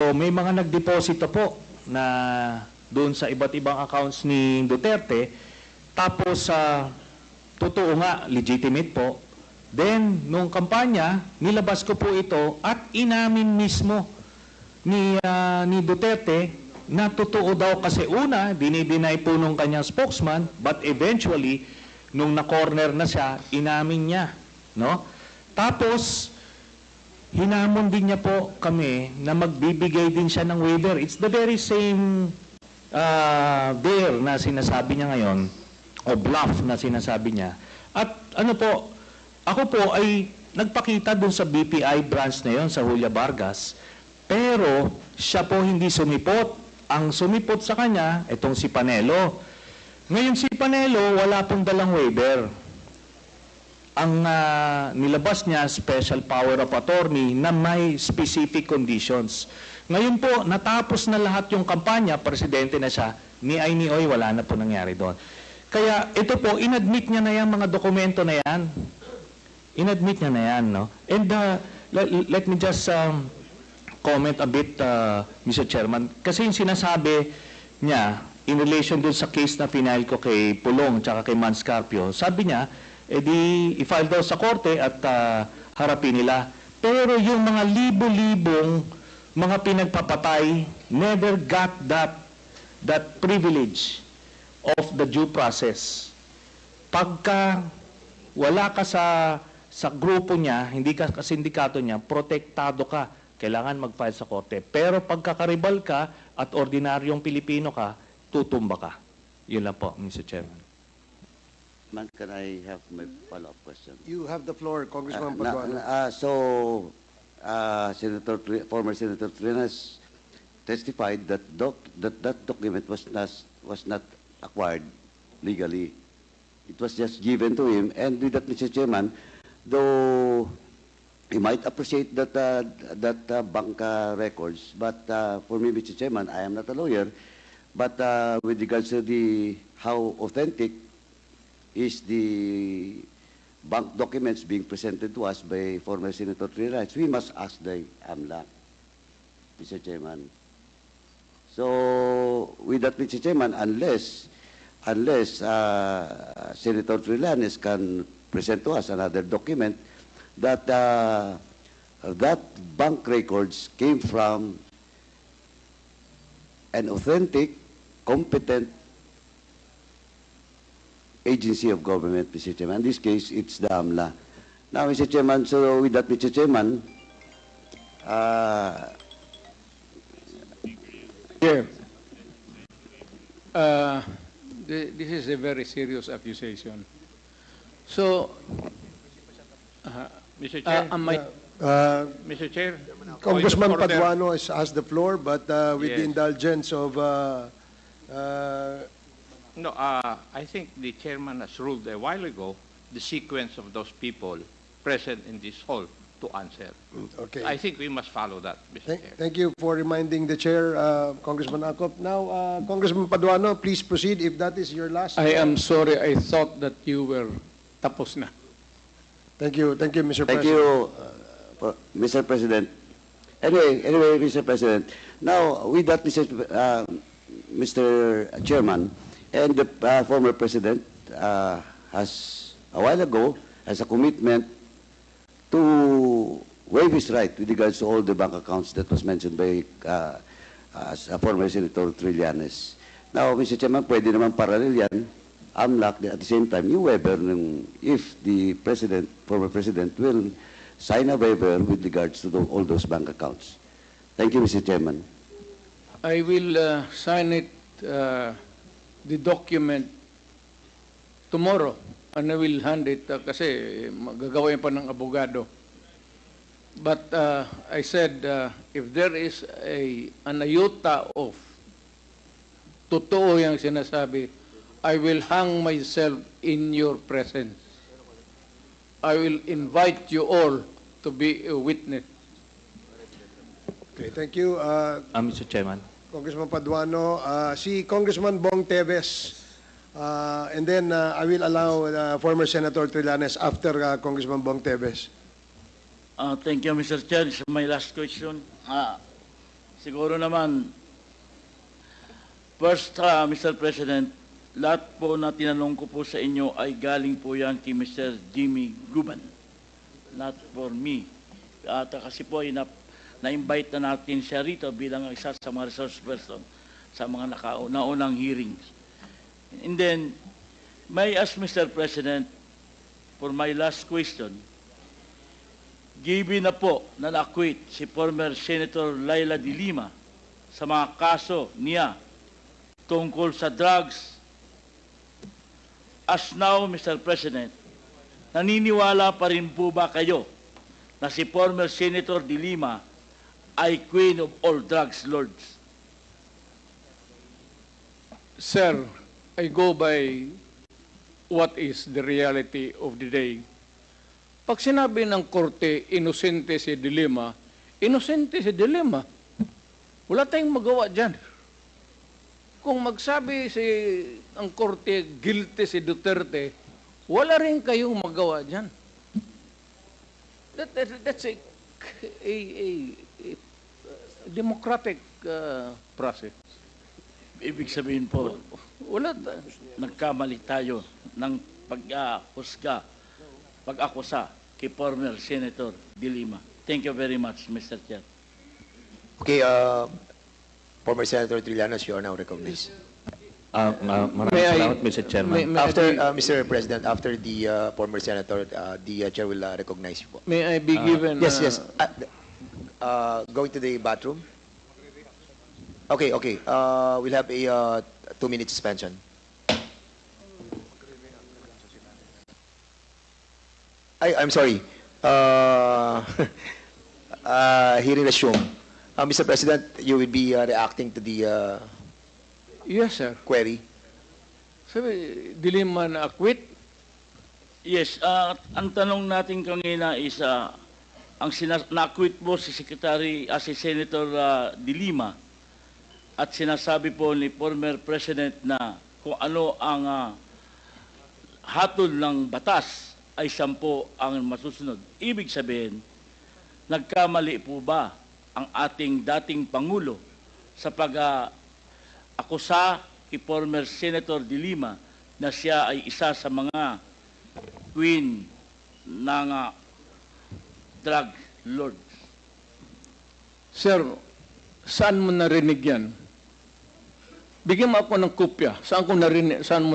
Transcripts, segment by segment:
ko, may mga nagdeposito po na doon sa iba't ibang accounts ni Duterte. Tapos, totoo nga, legitimate po. Then, nung kampanya, nilabas ko po ito at inamin mismo ni Duterte na totoo daw kasi una, dinideny po nung kanyang spokesman, but eventually, nung na-corner na siya, inamin niya. No? Tapos, hinamon din niya po kami na magbibigay din siya ng waiver. It's the very same dare na sinasabi niya ngayon, o bluff na sinasabi niya. At ano po, ako po ay nagpakita dun sa BPI branch na yon sa Julia Vargas, pero siya po hindi sumipot. Ang sumipot sa kanya, itong si Panelo. Ngayon si Panelo, wala pong dalang waiver. Ang nilabas niya, special power of attorney na may specific conditions. Ngayon po, natapos na lahat yung kampanya, presidente na siya, ni ay ni oy, wala na po nangyari doon. Kaya ito po, inadmit niya na yan, mga dokumento na yan. Inadmit niya na yan, no? And let me just comment a bit, Mr. Chairman. Kasi yung sinasabi niya, in relation dun sa case na final ko kay Pulong tsaka kay Manscarpio, sabi niya, edi i-file daw sa korte at harapin nila. Pero yung mga libo-libong mga pinagpapatay never got that privilege of the due process. Pagka wala ka sa grupo niya, hindi ka sa sindikato niya, protektado ka. Kailangan mag-file sa korte. Pero pagkakaribal ka at ordinaryong Pilipino ka, tutumba ka. Yun lang po, Mr. Chairman. Man, can I have my follow-up question? You have the floor, Congressman Paduano. Former Senator Trinas testified that that document was not acquired legally. It was just given to him, and with that, Mr. Chairman, though he might appreciate that bank records, but for me, Mr. Chairman, I am not a lawyer, but with regards to how authentic is the bank documents being presented to us by former Senator Trinas, we must ask the AMLAC, Mr. Chairman. So, with that, Mr. Chairman, unless Senator Trillanes can present to us another document that that bank records came from an authentic, competent agency of government, Mr. Chairman. In this case, it's the AMLA. Now, Mr. Chairman, so with that, Mr. Chairman, this is a very serious accusation. So, Mr. Chair, Mr. Chair, Congressman point of order. Paduano has the floor, but with the Yes. indulgence of No, I think the chairman has ruled a while ago the sequence of those people present in this hall to answer. okay. I think we must follow that, Mr. Chair. Thank you for reminding the chair, Congressman Acop. Now, Congressman Paduano, please proceed if that is your last. I am sorry, I thought that you were tapos na. Thank you, Mr. thank President. you, Mr. President. Anyway, Mr. President, now with that, Mr. Chairman, and the former President has, a while ago, has a commitment to waive his right with regards to all the bank accounts that was mentioned by former Senator Trillanes. Now, Mr. Chairman, pwede naman parallel yan, AMLAC, at the same time, yung waiver, if the President, former President, will sign a waiver with regards to all those bank accounts. Thank you, Mr. Chairman. I will sign it, the document, tomorrow. And I will hand it kasi gagawin pa ng abogado. But I said, if there is an iota of totoo yung sinasabi, I will hang myself in your presence. I will invite you all to be a witness. Okay, thank you, Mr. Chairman. Congressman Paduano. Si Congressman Bong Teves, and then I will allow former Senator Trillanes after Congressman Bong Teves. Thank you, Mr. Chair. This is my last question. Siguro naman, first, Mr. President, lahat po na tinanong ko po sa inyo ay galing po yan kay Mr. Jimmy Guban. Not for me. At kasi po ay na-invite na natin siya rito bilang isa sa mga resource person sa mga naunang hearings. And then, may I ask Mr. President, for my last question, given na po na na-acquit si former Senator Laila de Lima sa mga kaso niya tungkol sa drugs, as now, Mr. President, naniniwala pa rin po ba kayo na si former Senator de Lima ay queen of all drugs lords? Sir, I go by what is the reality of the day. Pag sinabi ng korte, inosente si De Lima, inosente si De Lima. Wala tayong magawa dyan. Kung magsabi ang korte, guilty si Duterte, wala rin kayong magawa dyan. That's a democratic process. Ibig sabihin po, Wala. nagkamali tayo ng pag-akusa kay former Senator de Lima. Thank you very much, Mr. Chair. Okay, former Senator Trillanes, you are now recognized. Maraming May I- salamat, Mr. Chairman. After, Mr. President, after the former Senator, the Chair will recognize you po. May I be given... Yes, yes. Going to the bathroom? Okay, okay. We'll have a 2-minute suspension. I'm sorry. Hearing resumed. Mr. President, you will be reacting to the Yes, sir. query. Sabi, De Lima na acquit? Yes, ang tanong natin kanina is, na-acquit po si si Senator de Lima at sinasabi po ni former President na kung ano ang hatol ng batas ay 10 ang masusunod. Ibig sabihin, nagkamali po ba ang ating dating Pangulo sa pag-akusa kay former Senator de Lima na siya ay isa sa mga queen ng drug lords? Sir, saan mo narinig yan? Bigyan mo ako ng kopya. Saan mo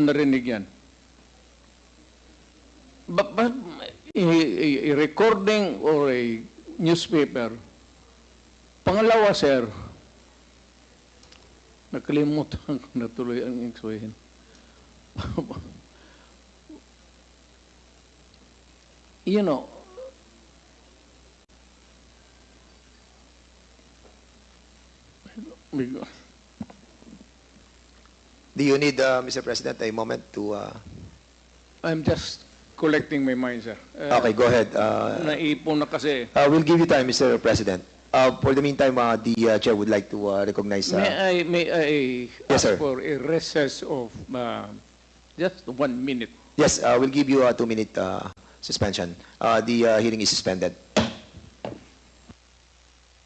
narinig yan? A recording or a newspaper. Pangalawa, sir, nakalimutan ko na tuloy ang sabihin. You know, Do you need, Mr. President, a moment to... I'm just collecting my mind, sir. Okay, go ahead. Naipon na kasi. We'll give you time, Mr. President. For the meantime, the Chair would like to recognize... May I Yes, ask sir. for a recess of just 1 minute? Yes, we'll give you a 2-minute suspension. The hearing is suspended.